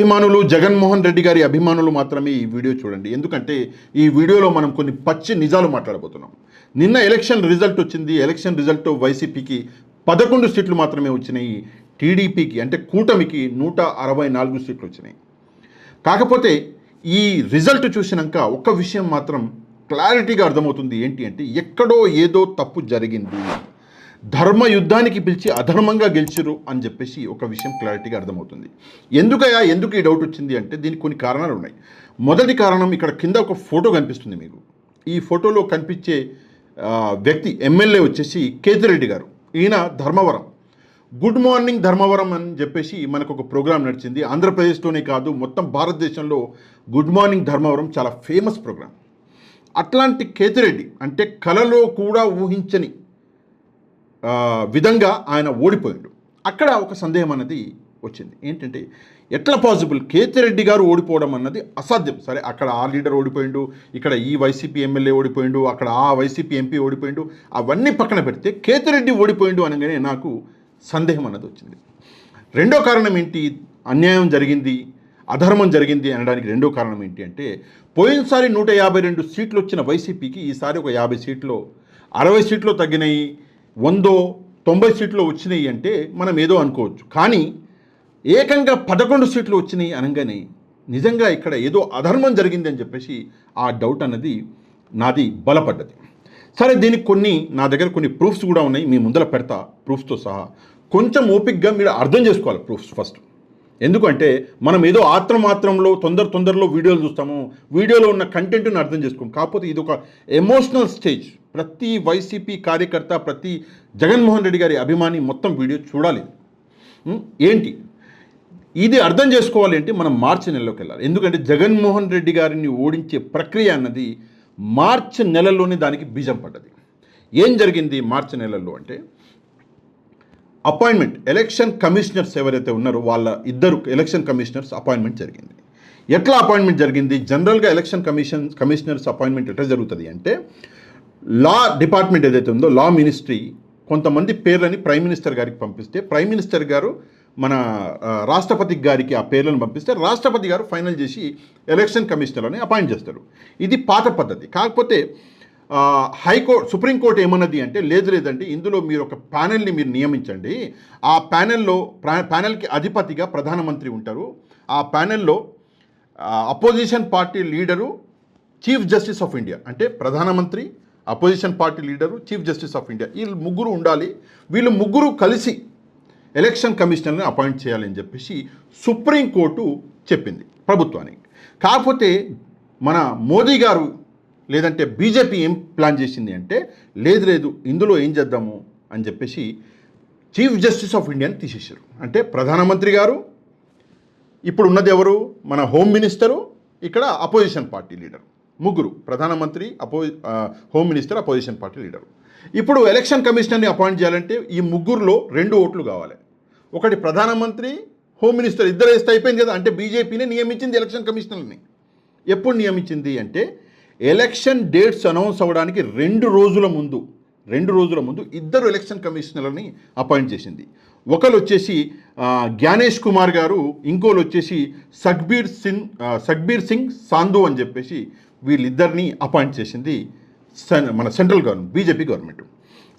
అభిమానులు, జగన్మోహన్ రెడ్డి గారి అభిమానులు మాత్రమే ఈ వీడియో చూడండి. ఎందుకంటే ఈ వీడియోలో మనం కొన్ని పచ్చి నిజాలు మాట్లాడబోతున్నాం. నిన్న ఎలక్షన్ రిజల్ట్ వచ్చింది. ఎలక్షన్ రిజల్ట్ వైసీపీకి 11 సీట్లు మాత్రమే వచ్చినాయి. టీడీపీకి అంటే కూటమికి 164 సీట్లు వచ్చినాయి. కాకపోతే ఈ రిజల్ట్ చూసినాక ఒక్క విషయం మాత్రం క్లారిటీగా అర్థమవుతుంది. ఏంటి అంటే ఎక్కడో ఏదో తప్పు జరిగింది, ధర్మ యుద్ధానికి పిలిచి అధర్మంగా గెలిచిరు అని చెప్పేసి ఒక విషయం క్లారిటీగా అర్థమవుతుంది. ఎందుకు ఈ డౌట్ వచ్చింది అంటే దీనికి కొన్ని కారణాలు ఉన్నాయి. మొదటి కారణం, ఇక్కడ కింద ఒక ఫోటో కనిపిస్తుంది మీకు. ఈ ఫోటోలో కనిపించే వ్యక్తి ఎమ్మెల్యే వచ్చేసి కేతిరెడ్డి గారు. ఈయన ధర్మవరం, గుడ్ మార్నింగ్ ధర్మవరం అని చెప్పేసి మనకు ఒక ప్రోగ్రాం నడిచింది. ఆంధ్రప్రదేశ్లోనే కాదు మొత్తం భారతదేశంలో గుడ్ మార్నింగ్ ధర్మవరం చాలా ఫేమస్ ప్రోగ్రాం. అట్లాంటి కేతిరెడ్డి అంటే కలలో కూడా ఊహించని విధంగా ఆయన ఓడిపోయాడు. అక్కడ ఒక సందేహం అన్నది వచ్చింది. ఏంటంటే ఎట్లా పాసిబుల్, కేతిరెడ్డి గారు ఓడిపోవడం అన్నది అసాధ్యం. సరే, అక్కడ ఆ లీడర్ ఓడిపోయిండు, ఇక్కడ ఈ వైసీపీ ఎమ్మెల్యే ఓడిపోయిండు, అక్కడ ఆ వైసీపీ ఎంపీ ఓడిపోయిండు, అవన్నీ పక్కన పెడితే కేతిరెడ్డి ఓడిపోయిండు అనగానే నాకు సందేహం అన్నది వచ్చింది. రెండో కారణం ఏంటి, అన్యాయం జరిగింది, అధర్మం జరిగింది అనడానికి రెండో కారణం ఏంటి అంటే పోయినసారి 152 సీట్లు వచ్చిన వైసీపీకి ఈసారి ఒక 50 సీట్లు 60 సీట్లు తగ్గినాయి, 190 సీట్లు వచ్చినాయి అంటే మనం ఏదో అనుకోవచ్చు. కానీ ఏకంగా 11 సీట్లు వచ్చినాయి అనగానే నిజంగా ఇక్కడ ఏదో అధర్మం జరిగింది అని చెప్పేసి ఆ డౌట్ అన్నది నాది బలపడ్డది. సరే, దీనికి నా దగ్గర కొన్ని ప్రూఫ్స్ కూడా ఉన్నాయి, మీ ముందర పెడతా ప్రూఫ్స్తో సహా. కొంచెం ఓపిక్గా మీరు అర్థం చేసుకోవాలి ప్రూఫ్స్ ఫస్ట్. ఎందుకంటే మనం ఏదో ఆత్రమాత్రంలో తొందరలో వీడియోలు చూస్తాము, వీడియోలో ఉన్న కంటెంట్ని అర్థం చేసుకోం. కాకపోతే ఇది ఒక ఎమోషనల్ స్టేజ్. ప్రతి వైసీపీ కార్యకర్త, ప్రతి జగన్మోహన్ రెడ్డి గారి అభిమాని మొత్తం వీడియో చూడాలి. ఏంటి ఇది అర్థం చేసుకోవాలి అంటే మనం మార్చి నెలలోకి వెళ్ళాలి. ఎందుకంటే జగన్మోహన్ రెడ్డి గారిని ఓడించే ప్రక్రియ అన్నది మార్చి నెలలోనే దానికి బీజం పడ్డది. ఏం జరిగింది మార్చి నెలల్లో అంటే అపాయింట్మెంట్, ఎలక్షన్ కమిషనర్స్ ఎవరైతే ఉన్నారో వాళ్ళ ఇద్దరు ఎలక్షన్ కమిషనర్స్ అపాయింట్మెంట్ జరిగింది. ఎట్లా అపాయింట్మెంట్ జరిగింది? జనరల్గా ఎలక్షన్ కమిషనర్స్ అపాయింట్మెంట్ ఎట్లా జరుగుతుంది అంటే లా డిపార్ట్మెంట్ ఏదైతే ఉందో, లా మినిస్ట్రీ కొంతమంది పేర్లని ప్రైమ్ మినిస్టర్ గారికి పంపిస్తే, ప్రైమ్ మినిస్టర్ గారు మన రాష్ట్రపతి గారికి ఆ పేర్లను పంపిస్తే రాష్ట్రపతి గారు ఫైనల్ చేసి ఎలక్షన్ కమిషనర్ని అపాయింట్ చేస్తారు. ఇది పాత పద్ధతి. కాకపోతే సుప్రీంకోర్టు ఏమన్నది అంటే లేదంటే ఇందులో మీరు ఒక ప్యానెల్ని మీరు నియమించండి. ఆ ప్యానెల్కి అధిపతిగా ప్రధానమంత్రి ఉంటారు. ఆ ప్యానెల్లో opposition party leader, chief justice of India అంటే ప్రధానమంత్రి, opposition party leader, chief justice of India, వీళ్ళు ముగ్గురు ఉండాలి. వీళ్ళు ముగ్గురు కలిసి ఎలక్షన్ కమిషనర్ని అపాయింట్ చేయాలని చెప్పేసి సుప్రీంకోర్టు చెప్పింది ప్రభుత్వానికి. కాకపోతే మన మోదీ గారు లేదంటే బీజేపీ ఏం ప్లాన్ చేసింది అంటే లేదు ఇందులో ఏం చేద్దాము అని చెప్పేసి చీఫ్ జస్టిస్ ఆఫ్ ఇండియాని తీసేశారు. అంటే ప్రధానమంత్రి గారు, ఇప్పుడు ఉన్నది ఎవరు, మన హోమ్ మినిస్టరు, ఇక్కడ అపోజిషన్ పార్టీ లీడరు, ముగ్గురు, ప్రధానమంత్రి, home minister, opposition party leader. ఇప్పుడు ఎలక్షన్ కమిషనర్ని అపాయింట్ చేయాలంటే ఈ ముగ్గురులో 2 ఓట్లు కావాలి. ఒకటి ప్రధానమంత్రి, హోమ్ మినిస్టర్, ఇద్దరు వేస్తే అయిపోయింది కదా. అంటే బీజేపీనే నియమించింది ఎలక్షన్ కమిషనర్ని. ఎప్పుడు నియమించింది అంటే ఎలక్షన్ డేట్స్ అనౌన్స్ అవ్వడానికి 2 రోజుల ముందు ఇద్దరు ఎలక్షన్ కమిషనర్ని అపాయింట్ చేసింది. ఒకరు వచ్చేసి జ్ఞానేష్ కుమార్ గారు, ఇంకోళ్ళు వచ్చేసి సఖ్బీర్ సింగ్ సాంధు అని చెప్పేసి వీళ్ళిద్దరిని అపాయింట్ చేసింది మన సెంట్రల్ గవర్నమెంట్, బీజేపీ గవర్నమెంట్.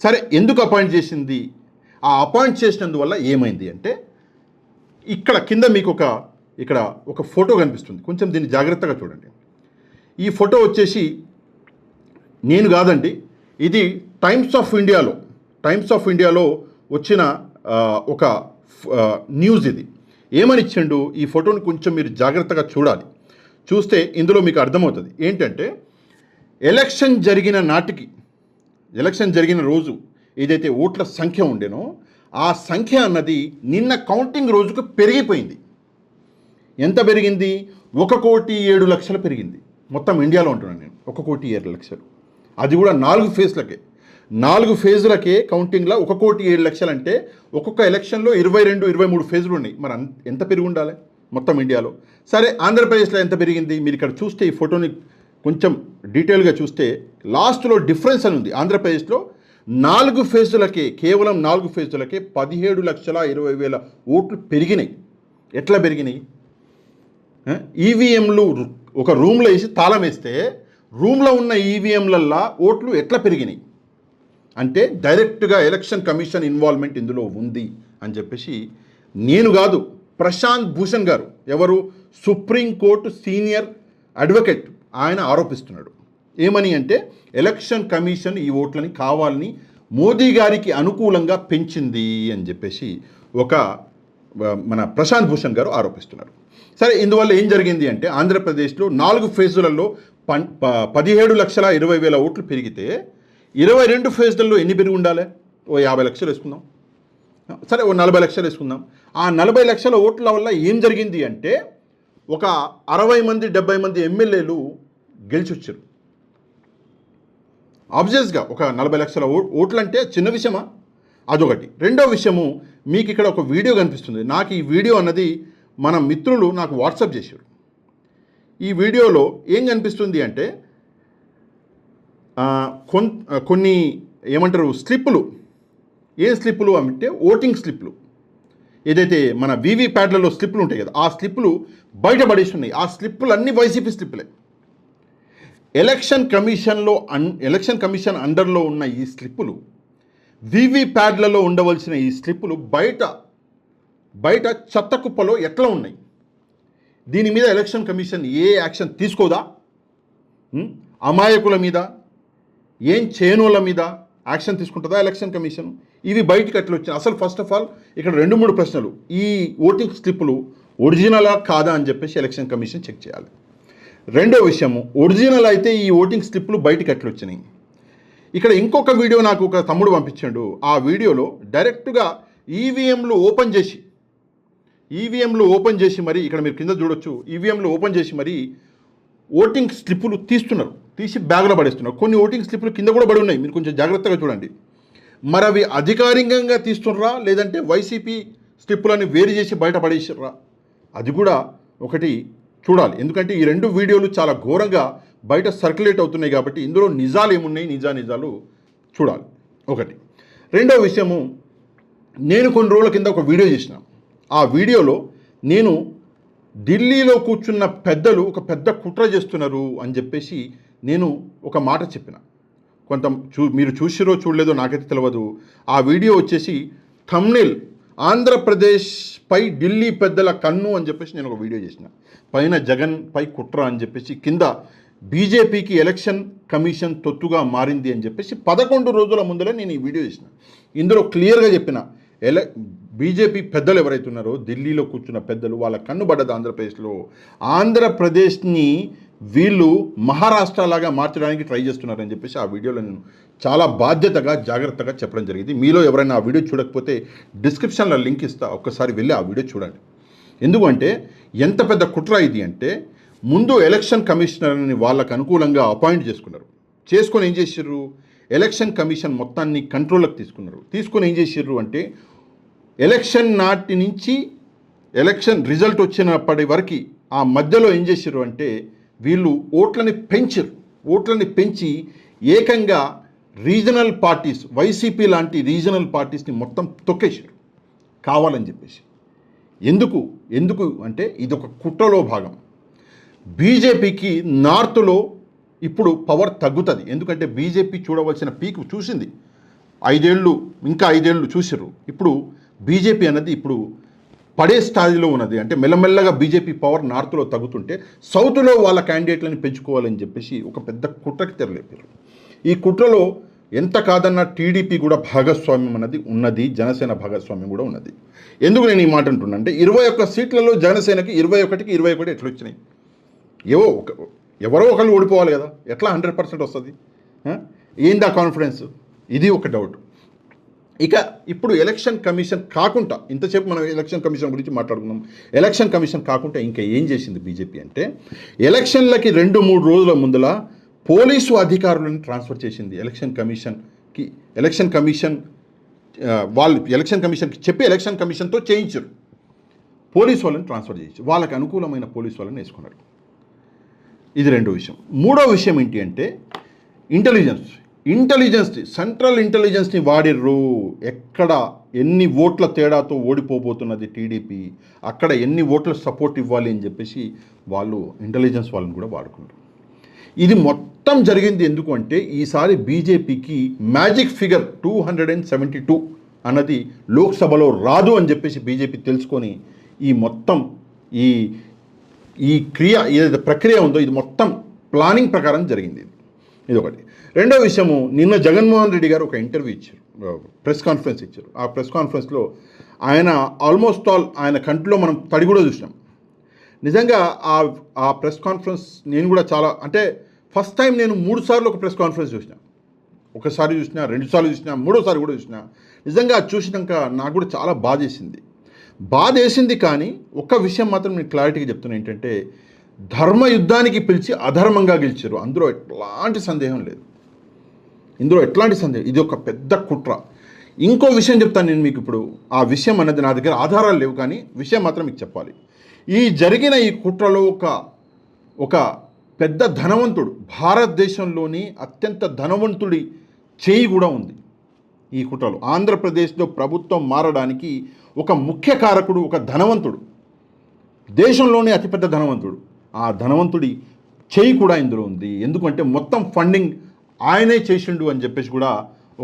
సరే, ఎందుకు అపాయింట్ చేసింది? ఆ అపాయింట్ చేసినందువల్ల ఏమైంది అంటే ఇక్కడ కింద మీకు ఇక్కడ ఒక ఫోటో కనిపిస్తుంది. కొంచెం దీన్ని జాగ్రత్తగా చూడండి. ఈ ఫోటో వచ్చేసి నేను కాదండి, ఇది టైమ్స్ ఆఫ్ ఇండియాలో వచ్చిన ఒక న్యూస్. ఇది ఏమని ఇచ్చిండు, ఈ ఫోటోని కొంచెం మీరు జాగ్రత్తగా చూడాలి. చూస్తే ఇందులో మీకు అర్థమవుతుంది. ఏంటంటే ఎలక్షన్ జరిగిన రోజు ఏదైతే ఓట్ల సంఖ్య ఉండేనో ఆ సంఖ్య అన్నది నిన్న కౌంటింగ్ రోజుకు పెరిగిపోయింది. ఎంత పెరిగింది? 1,07,00,000 పెరిగింది. మొత్తం ఇండియాలో ఉంటున్నాను నేను, 1,07,00,000. అది కూడా 4 ఫేజులకే కౌంటింగ్లో 1,07,00,000 అంటే ఒక్కొక్క ఎలక్షన్లో 22-23 ఫేజులు ఉన్నాయి. మరి ఎంత పెరిగి ఉండాలి మొత్తం ఇండియాలో? సరే, ఆంధ్రప్రదేశ్లో ఎంత పెరిగింది? మీరు ఇక్కడ చూస్తే ఈ ఫోటోని కొంచెం డీటెయిల్గా చూస్తే లాస్ట్లో డిఫరెన్స్ అని ఉంది. ఆంధ్రప్రదేశ్లో 4 ఫేజులకే, కేవలం 4 ఫేజులకే 17,20,000 ఓట్లు పెరిగినాయి. ఎట్లా పెరిగినాయి? ఈవీఎంలు ఒక రూమ్లో వేసి తాళం వేస్తే రూమ్లో ఉన్న ఈవీఎంలల్లా ఓట్లు ఎట్లా పెరిగినాయి అంటే డైరెక్ట్గా ఎలక్షన్ కమిషన్ ఇన్వాల్వ్మెంట్ ఇందులో ఉంది అని చెప్పేసి నేను కాదు, ప్రశాంత్ భూషణ్ గారు, ఎవరు సుప్రీంకోర్టు సీనియర్ అడ్వకేట్, ఆయన ఆరోపిస్తున్నాడు. ఏమని అంటే ఎలక్షన్ కమిషన్ ఈ ఓట్లని కావాలని మోదీ గారికి అనుకూలంగా పెంచింది అని చెప్పేసి మన ప్రశాంత్ భూషణ్ గారు ఆరోపిస్తున్నారు. సరే, ఇందువల్ల ఏం జరిగింది అంటే ఆంధ్రప్రదేశ్లో 4 ఫేజులలో 17,20,000 ఓట్లు పెరిగితే 22 ఫేజ్లలో ఎన్ని పెరిగి ఉండాలి? ఓ 50 లక్షలు వేసుకుందాం, సరే ఓ 40 లక్షలు వేసుకుందాం. ఆ 40 లక్షల ఓట్ల వల్ల ఏం జరిగింది అంటే ఒక 60 మంది 70 మంది ఎమ్మెల్యేలు గెలిచి వచ్చారు. ఆబ్వియస్గా ఒక 40 లక్షల ఓట్లు అంటే చిన్న విషయమా? అదొకటి. రెండో విషయము, మీకు ఇక్కడ ఒక వీడియో కనిపిస్తుంది. నాకు ఈ వీడియో అన్నది మన మిత్రులు నాకు వాట్సాప్ చేశారు. ఈ వీడియోలో ఏం కనిపిస్తుంది అంటే కొన్ని ఏమంటారు స్లిప్పులు. ఏం స్లిప్పులు అంటే ఓటింగ్ స్లిప్పులు. ఏదైతే మన వీవీ ప్యాడ్లలో స్లిప్పులు ఉంటాయి కదా, ఆ స్లిప్పులు బయటపడేసి ఉన్నాయి. ఆ స్లిప్పులు అన్నీ వైసీపీ స్లిప్పులే. ఎలక్షన్ కమిషన్ అండర్లో ఉన్న ఈ స్లిప్పులు, వీవీ ప్యాడ్లలో ఉండవలసిన ఈ స్లిప్పులు బయట చెత్త కుప్పలో ఎట్లా ఉన్నాయి? దీని మీద ఎలక్షన్ కమిషన్ ఏ యాక్షన్ తీసుకోదా? అమాయకుల మీద, ఏం చేయనోళ్ళ మీద యాక్షన్ తీసుకుంటుందా ఎలక్షన్ కమిషన్? ఇవి బయటికి ఎట్లా వచ్చినాయి? అసలు ఫస్ట్ ఆఫ్ ఆల్ ఇక్కడ 2-3 ప్రశ్నలు. ఈ ఓటింగ్ స్లిప్పులు ఒరిజినలా కాదా అని చెప్పేసి ఎలక్షన్ కమిషన్ చెక్ చేయాలి. రెండో విషయము, ఒరిజినల్ అయితే ఈ ఓటింగ్ స్లిప్పులు బయటికి ఎట్లా వచ్చినాయి? ఇక్కడ ఇంకొక వీడియో నాకు ఒక తమ్ముడు పంపించాడు. ఆ వీడియోలో డైరెక్ట్గా ఈవీఎంలు ఓపెన్ చేసి మరి ఇక్కడ మీరు కింద చూడొచ్చు, ఈవీఎంలు ఓపెన్ చేసి మరి ఓటింగ్ స్లిప్పులు తీసి బ్యాగ్లో పడేస్తున్నారు. కొన్ని ఓటింగ్ స్లిప్పులు కింద కూడా పడి ఉన్నాయి, మీరు కొంచెం జాగ్రత్తగా చూడండి. మరి అవి అధికారికంగా తీస్తుర్రా లేదంటే వైసీపీ స్లిప్పులని వేరు చేసి బయట పడేసిర్రా? అది కూడా ఒకటి చూడాలి. ఎందుకంటే ఈ 2 వీడియోలు చాలా ఘోరంగా బయట సర్క్యులేట్ అవుతున్నాయి కాబట్టి ఇందులో నిజాలు ఏమున్నాయి, నిజాలు చూడాలి. ఒకటి. రెండో విషయము, నేను కొన్ని రోజుల కింద ఒక వీడియో చేసిన. ఆ వీడియోలో నేను ఢిల్లీలో కూర్చున్న పెద్దలు ఒక పెద్ద కుట్ర చేస్తున్నారు అని చెప్పేసి నేను ఒక మాట చెప్పిన. మీరు చూసిరో చూడలేదో నాకైతే తెలియదు. ఆ వీడియో వచ్చేసి థంబ్నెయిల్ ఆంధ్రప్రదేశ్ పై ఢిల్లీ పెద్దల కన్ను అని చెప్పేసి నేను ఒక వీడియో చేసిన. పైన జగన్ పై కుట్ర అని చెప్పేసి, కింద బీజేపీకి ఎలక్షన్ కమిషన్ తొత్తుగా మారింది అని చెప్పేసి 11 రోజుల ముందరే నేను ఈ వీడియో చేసిన. ఇందులో క్లియర్గా చెప్పిన, బీజేపీ పెద్దలు ఎవరైతే ఉన్నారో ఢిల్లీలో కూర్చున్న పెద్దలు, వాళ్ళ కన్ను పడ్డది ఆంధ్రప్రదేశ్లో. ఆంధ్రప్రదేశ్ని వీళ్ళు మహారాష్ట్రలాగా మార్చడానికి ట్రై చేస్తున్నారని చెప్పేసి ఆ వీడియోలో నేను చాలా బాధ్యతగా జాగ్రత్తగా చెప్పడం జరిగింది. మీలో ఎవరైనా ఆ వీడియో చూడకపోతే డిస్క్రిప్షన్లో లింక్ ఇస్తా, ఒక్కసారి వెళ్ళి ఆ వీడియో చూడండి. ఎందుకంటే ఎంత పెద్ద కుట్ర ఇది అంటే, ముందు ఎలక్షన్ కమిషనర్ని వాళ్ళకు అనుకూలంగా అపాయింట్ చేసుకొని ఏం చేసిర్రు, ఎలక్షన్ కమిషన్ మొత్తాన్ని కంట్రోల్లోకి తీసుకొని ఏం చేసిర్రు అంటే, ఎలక్షన్ నాటి నుంచి ఎలక్షన్ రిజల్ట్ వచ్చినప్పటి వరకు ఆ మధ్యలో ఏం చేసిర్రు అంటే వీళ్ళు ఓట్లని పెంచి ఏకంగా రీజనల్ పార్టీస్, వైసీపీ లాంటి రీజనల్ పార్టీస్ని మొత్తం తొక్కేసారు కావాలని చెప్పేసి. ఎందుకు అంటే ఇది ఒక కుట్రలో భాగం. బీజేపీకి నార్త్లో ఇప్పుడు పవర్ తగ్గుతుంది. ఎందుకంటే బీజేపీ చూడవలసిన పీక్ చూసింది, 5 ఏళ్ళు ఇంకా 5 ఏళ్ళు చూసిర్రు. ఇప్పుడు బీజేపీ అన్నది ఇప్పుడు పడే స్థాయిలో ఉన్నది. అంటే మెల్లమెల్లగా బీజేపీ పవర్ నార్త్లో తగ్గుతుంటే సౌత్లో వాళ్ళ క్యాండిడేట్లను పెంచుకోవాలని చెప్పేసి ఒక పెద్ద కుట్రకి తెరలేపారు. ఈ కుట్రలో ఎంత కాదన్నా టీడీపీ కూడా భాగస్వామ్యం అన్నది ఉన్నది, జనసేన భాగస్వామ్యం కూడా ఉన్నది. ఎందుకు నేను ఈ మాట అంటున్నా అంటే 21 సీట్లలో జనసేనకి 21కి 21 ఎట్లా వచ్చినాయి? ఎవరో ఒకళ్ళు ఓడిపోవాలి కదా, ఎట్లా 100% వస్తుంది? ఏందా కాన్ఫిడెన్స్? ఇది ఒక డౌట్. ఇక ఇప్పుడు ఎలక్షన్ కమిషన్ కాకుండా, ఇంతసేపు మనం ఎలక్షన్ కమిషన్ గురించి మాట్లాడుకున్నాం, ఎలక్షన్ కమిషన్ కాకుండా ఇంకా ఏం చేసింది బీజేపీ అంటే, ఎలక్షన్లకి 2-3 రోజుల ముందల పోలీసు అధికారులను ట్రాన్స్ఫర్ చేసింది ఎలక్షన్ కమిషన్కి. ఎలక్షన్ కమిషన్కి చెప్పి ఎలక్షన్ కమిషన్తో చేయించారు. పోలీసు వాళ్ళని ట్రాన్స్ఫర్ చేయించి వాళ్ళకి అనుకూలమైన పోలీసు వాళ్ళని వేసుకున్నారు. ఇది రెండో విషయం. మూడో విషయం ఏంటి అంటే ఇంటెలిజెన్స్. ఇంటెలిజెన్స్ని, సెంట్రల్ ఇంటెలిజెన్స్ని వాడిర్రు. ఎక్కడ ఎన్ని ఓట్ల తేడాతో ఓడిపోబోతున్నది టీడీపీ, అక్కడ ఎన్ని ఓట్ల సపోర్ట్ ఇవ్వాలి అని చెప్పేసి వాళ్ళు ఇంటెలిజెన్స్ వాళ్ళని కూడా వాడుకుంటారు. ఇది మొత్తం జరిగింది ఎందుకు అంటే ఈసారి బీజేపీకి మ్యాజిక్ ఫిగర్ 272 అన్నది లోక్సభలో రాదు అని చెప్పేసి బీజేపీ తెలుసుకొని ఈ మొత్తం ఈ ఈ క్రియ ఏదైతే ప్రక్రియ ఉందో ఇది మొత్తం ప్లానింగ్ ప్రకారం జరిగింది. ఇది ఒకటి. రెండో విషయము, నిన్న జగన్మోహన్ రెడ్డి గారు ఒక ఇంటర్వ్యూ ఇచ్చారు, ప్రెస్ కాన్ఫరెన్స్ ఇచ్చారు. ఆ ప్రెస్ కాన్ఫరెన్స్లో ఆయన ఆల్మోస్ట్ ఆల్ ఆయన కంటిలో మనం తడి కూడా చూసినాం. నిజంగా ఆ ప్రెస్ కాన్ఫరెన్స్ నేను కూడా చాలా అంటే ఫస్ట్ టైం నేను 3 సార్లు ఒక ప్రెస్ కాన్ఫరెన్స్ చూసిన. ఒకసారి చూసినా, 2 సార్లు చూసినా, 3ఓసారి కూడా చూసినా. నిజంగా చూసినాక నాకు కూడా చాలా బాధ వేసింది. కానీ ఒక్క విషయం మాత్రం నేను క్లారిటీగా చెప్తున్నా, ఏంటంటే ధర్మ యుద్ధానికి పిలిచి అధర్మంగా గెలిచారు. అందులో ఎట్లాంటి సందేహం లేదు. ఇది ఒక పెద్ద కుట్ర. ఇంకో విషయం చెప్తాను నేను మీకు ఇప్పుడు. ఆ విషయం అన్నది నా దగ్గర ఆధారాలు లేవు, కానీ విషయం మాత్రం మీకు చెప్పాలి. ఈ జరిగిన ఈ కుట్రలో ఒక పెద్ద ధనవంతుడు, భారతదేశంలోని అత్యంత ధనవంతుడి చేయి కూడా ఉంది ఈ కుట్రలో. ఆంధ్రప్రదేశ్లో ప్రభుత్వం మారడానికి ఒక ముఖ్య కారకుడు ఒక ధనవంతుడు, దేశంలోనే అతిపెద్ద ధనవంతుడు. ఆ ధనవంతుడి చేయి కూడా ఇందులో ఉంది. ఎందుకంటే మొత్తం ఫండింగ్ ఆయనే చేసిండు అని చెప్పేసి కూడా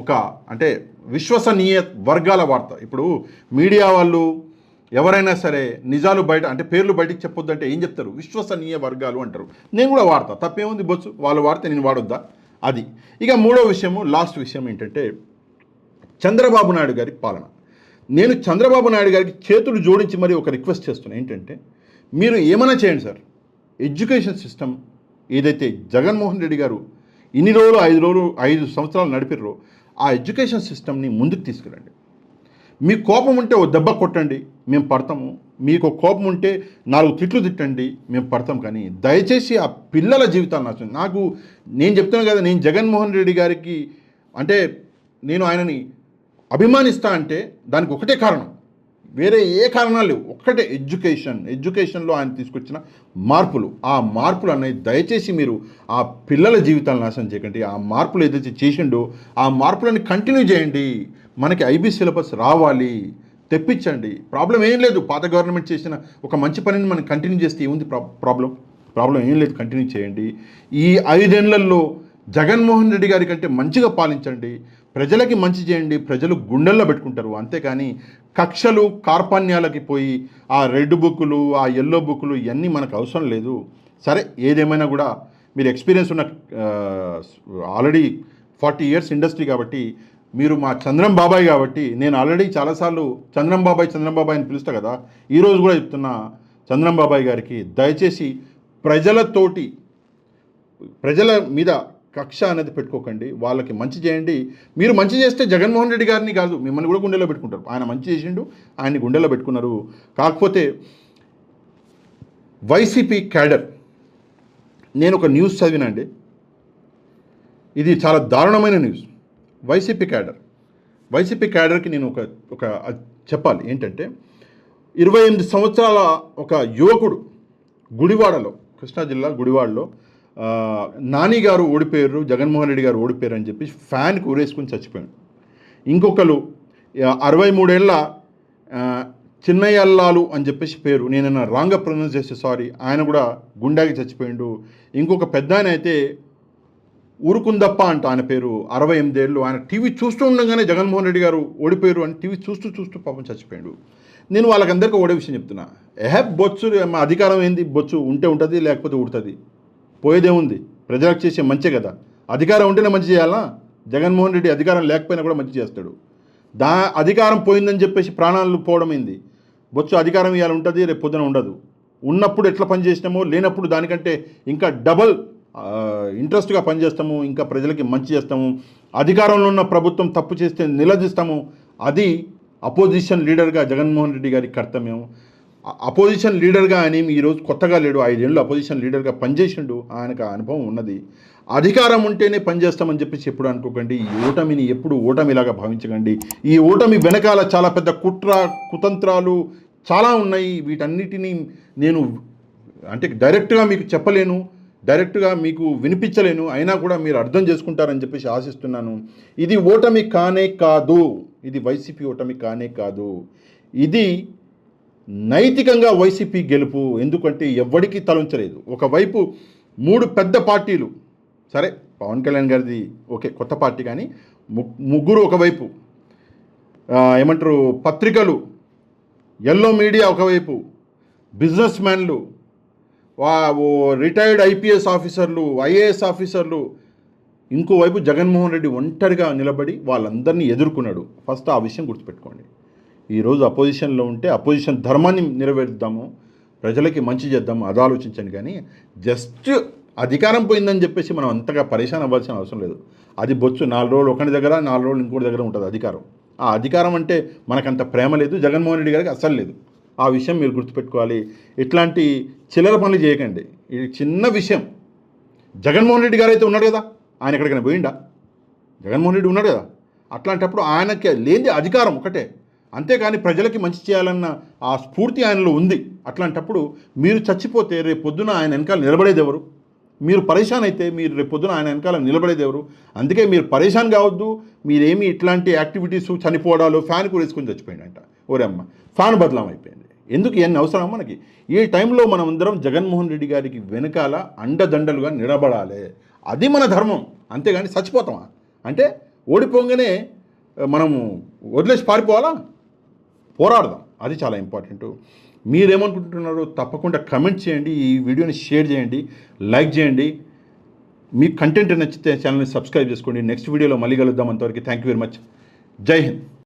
ఒక అంటే విశ్వసనీయ వర్గాల వార్త. ఇప్పుడు మీడియా వాళ్ళు ఎవరైనా సరే నిజాలు బయట అంటే పేర్లు బయటికి చెప్పొద్దు అంటే ఏం చెప్తారు? విశ్వసనీయ వర్గాలు అంటారు. నేను కూడా వాడతా, తప్పేముంది బొచ్చు, వాళ్ళు వాడితే నేను వాడొద్దా? అది. ఇక మూడో విషయము, లాస్ట్ విషయం ఏంటంటే చంద్రబాబు నాయుడు గారి పాలన. నేను చంద్రబాబు నాయుడు గారికి చేతులు జోడించి మరి ఒక రిక్వెస్ట్ చేస్తున్నాను. ఏంటంటే మీరు ఏమైనా చేయండి సార్, ఎడ్యుకేషన్ సిస్టమ్ ఏదైతే జగన్మోహన్ రెడ్డి గారు ఇన్ని రోజులు 5 సంవత్సరాలు నడిపిర్రో ఆ ఎడ్యుకేషన్ సిస్టమ్ని ముందుకు తీసుకురండి. మీకు కోపం ఉంటే ఓ దెబ్బ కొట్టండి, మేము పడతాము. మీకు కోపం ఉంటే 4 తిట్లు తిట్టండి, మేము పడతాం. కానీ దయచేసి ఆ పిల్లల జీవితాలు నాకు నేను చెప్తున్నాను కదా, నేను జగన్మోహన్ రెడ్డి గారికి అంటే నేను ఆయనని అభిమానిస్తా అంటే దానికి ఒకటే కారణం, వేరే ఏ కారణాలు లేవు. ఒక్కటే ఎడ్యుకేషన్లో ఆయన తీసుకొచ్చిన మార్పులు. ఆ మార్పులు అనేవి దయచేసి మీరు ఆ పిల్లల జీవితాలను నాశనం చేయకండి. ఆ మార్పులు ఏదైతే చేసిండో ఆ మార్పులను కంటిన్యూ చేయండి. మనకి ఐబీ సిలబస్ రావాలి, తెప్పించండి. ప్రాబ్లం ఏం లేదు. పాత గవర్నమెంట్ చేసిన ఒక మంచి పనిని మనం కంటిన్యూ చేస్తే ఏముంది ప్రాబ్లం ఏం లేదు. కంటిన్యూ చేయండి. ఈ 5 ఏళ్లలో జగన్మోహన్ రెడ్డి గారి కంటే మంచిగా పాలించండి. ప్రజలకి మంచి చేయండి. ప్రజలు గుండెల్లో పెట్టుకుంటారు. అంతేకాని కక్షలు కార్పణ్యాలకి పోయి ఆ రెడ్ బుక్కులు, ఆ ఎల్లో బుక్కులు ఇవన్నీ మనకు అవసరం లేదు. సరే, ఏదేమైనా కూడా మీరు ఎక్స్పీరియన్స్ ఉన్న ఆల్రెడీ 40 ఇయర్స్ ఇండస్ట్రీ కాబట్టి, మీరు మా చంద్రం బాబాయ్ కాబట్టి నేను ఆల్రెడీ చాలాసార్లు చంద్రం బాబాయ్ అని పిలుస్తా కదా. ఈరోజు కూడా చెప్తున్నా, చంద్రం బాబాయ్ గారికి దయచేసి ప్రజల మీద కక్ష అనేది పెట్టుకోకండి. వాళ్ళకి మంచి చేయండి. మీరు మంచి చేస్తే జగన్మోహన్ రెడ్డి గారిని కాదు, మిమ్మల్ని కూడా గుండెలో పెట్టుకుంటారు. ఆయన మంచి చేసిండు, ఆయన్ని గుండెలో పెట్టుకున్నారు. కాకపోతే వైసీపీ క్యాడర్, నేను ఒక న్యూస్ చదివినండి, ఇది చాలా దారుణమైన న్యూస్. వైసీపీ క్యాడర్కి నేను ఒక చెప్పాలి. ఏంటంటే 28 సంవత్సరాల ఒక యువకుడు గుడివాడలో, కృష్ణా జిల్లా గుడివాడలో నాని గారు ఓడిపోయారు, జగన్మోహన్ రెడ్డి గారు ఓడిపోయారు అని చెప్పి ఫ్యాన్కి ఊరేసుకుని చచ్చిపోయాడు. ఇంకొకరు 63 ఏళ్ళ చిన్నయల్లాలు అని చెప్పేసి పేరు, నేను రాంగ్గా ప్రొనౌన్స్ చేస్తే సారీ, ఆయన కూడా గుండాకి చచ్చిపోయాడు. ఇంకొక పెద్ద ఆయన అయితే ఊరుకుందప్ప అంట ఆయన పేరు, 68 ఏళ్ళు. ఆయన టీవీ చూస్తూ ఉండగానే జగన్మోహన్ రెడ్డి గారు ఓడిపోయారు అని టీవీ చూస్తూ పాపం చచ్చిపోయాడు. నేను వాళ్ళకందరికీ ఒకటే విషయం చెప్తున్నా, బొచ్చు మా అధికారం ఏంది, బొచ్చు ఉంటే ఉంటుంది, లేకపోతే ఉడుతుంది, పోయేదేముంది. ప్రజలకు చేసే మంచి కదా. అధికారం ఉంటేనే మంచి చేయాలా? జగన్మోహన్ రెడ్డి అధికారం లేకపోయినా కూడా మంచి చేస్తాడు. అధికారం పోయిందని చెప్పేసి ప్రాణాలు పోవడం ఏంది? బొచ్చు అధికారం ఇవాళ ఉంటుంది, రేపు పొద్దున ఉండదు. ఉన్నప్పుడు ఎట్లా పనిచేసినామో, లేనప్పుడు దానికంటే ఇంకా డబల్ ఇంట్రెస్ట్గా పనిచేస్తాము, ఇంకా ప్రజలకి మంచి చేస్తాము. అధికారంలో ఉన్న ప్రభుత్వం తప్పు చేస్తే నిలదీస్తాము. అది అపోజిషన్ లీడర్గా జగన్మోహన్ రెడ్డి గారి కర్తవ్యం. అపోజిషన్ లీడర్గా ఆయన ఈరోజు కొత్తగా లేడు, 5 ఏళ్ళు అపోజిషన్ లీడర్గా పనిచేసిండు, ఆయనకు అనుభవం ఉన్నది. అధికారం ఉంటేనే పనిచేస్తామని చెప్పేసి ఎప్పుడు అనుకోకండి. ఈ ఓటమిని ఎప్పుడు ఓటమిలాగా భావించకండి. ఈ ఓటమి వెనకాల చాలా పెద్ద కుతంత్రాలు చాలా ఉన్నాయి. వీటన్నిటినీ నేను అంటే డైరెక్ట్గా మీకు చెప్పలేను. డైరెక్ట్గా మీకు వినిపించలేను, అయినా కూడా మీరు అర్థం చేసుకుంటారని చెప్పేసి ఆశిస్తున్నాను. ఇది ఓటమి కానే కాదు, ఇది వైసీపీ ఓటమి కానే కాదు, ఇది నైతికంగా వైసీపీ గెలుపు. ఎందుకంటే ఎవ్వడికి తలంచలేదు. ఒకవైపు 3 పెద్ద పార్టీలు, సరే పవన్ కళ్యాణ్ గారిది ఓకే కొత్త పార్టీ, కానీ ముగ్గురు ఒకవైపు, ఏమంటారు పత్రికలు, ఎల్లో మీడియా ఒకవైపు, బిజినెస్ మ్యాన్లు, రిటైర్డ్ ఐపీఎస్ ఆఫీసర్లు, ఐఏఎస్ ఆఫీసర్లు, ఇంకోవైపు జగన్మోహన్ రెడ్డి ఒంటరిగా నిలబడి వాళ్ళందరినీ ఎదుర్కొన్నాడు. ఫస్ట్ ఆ విషయం గుర్తుపెట్టుకోండి. ఈరోజు అపోజిషన్లో ఉంటే అపోజిషన్ ధర్మాన్ని నెరవేరుద్దాము, ప్రజలకి మంచి చేద్దాము, అది ఆలోచించండి. కానీ జస్ట్ అధికారం పోయిందని చెప్పేసి మనం అంతగా పరేషాన్ అవ్వాల్సిన అవసరం లేదు. అది బొచ్చు 4 రోజులు ఒకటి దగ్గర, 4 రోజులు ఇంకోటి దగ్గర ఉంటుంది అధికారం. ఆ అధికారం అంటే మనకంత ప్రేమ లేదు, జగన్మోహన్ రెడ్డి గారికి అస్సలు లేదు. ఆ విషయం మీరు గుర్తుపెట్టుకోవాలి. ఇట్లాంటి చిల్లర పనులు చేయకండి. ఇది చిన్న విషయం. జగన్మోహన్ రెడ్డి గారు అయితే ఉన్నాడు కదా, ఆయన ఎక్కడికైనా పోయిండా? జగన్మోహన్ రెడ్డి ఉన్నాడు కదా. అట్లాంటప్పుడు ఆయనకి లేని అధికారం ఒకటే, అంతేకాని ప్రజలకి మంచి చేయాలన్న ఆ స్ఫూర్తి ఆయనలో ఉంది. అట్లాంటప్పుడు మీరు చచ్చిపోతే రేపు పొద్దున ఆయన వెనకాల నిలబడేది ఎవరు? మీరు పరేషాన్ అయితే మీరు రేపు పొద్దున ఆయన వెనకాల నిలబడేది ఎవరు? అందుకే మీరు పరేషాన్ కావద్దు. మీరేమి ఇట్లాంటి యాక్టివిటీస్, చనిపోవడాలు, ఫ్యాన్ కూడా వేసుకొని చచ్చిపోయిందంట. ఓరమ్మ, ఫ్యాన్ బదలం అయిపోయింది. ఎందుకు ఇవన్నీ అవసరం మనకి? ఈ టైంలో మనం అందరం జగన్మోహన్ రెడ్డి గారికి వెనకాల అండదండలుగా నిలబడాలి. అది మన ధర్మం. అంతేగాని చచ్చిపోతామా అంటే ఓడిపోగానే మనము వదిలేసి పారిపోవాలా? పోరాడదాం, అది చాలా ఇంపార్టెంట్. మీరేమనుకుంటున్నారో తప్పకుండా కమెంట్ చేయండి, ఈ వీడియోని షేర్ చేయండి, లైక్ చేయండి. మీకు కంటెంట్ నచ్చితే ఛానల్ని సబ్స్క్రైబ్ చేసుకోండి. నెక్స్ట్ వీడియోలో మళ్ళీ కలుద్దాం. అంతవరకు థ్యాంక్ యూ వెరీ మచ్. జై హింద్.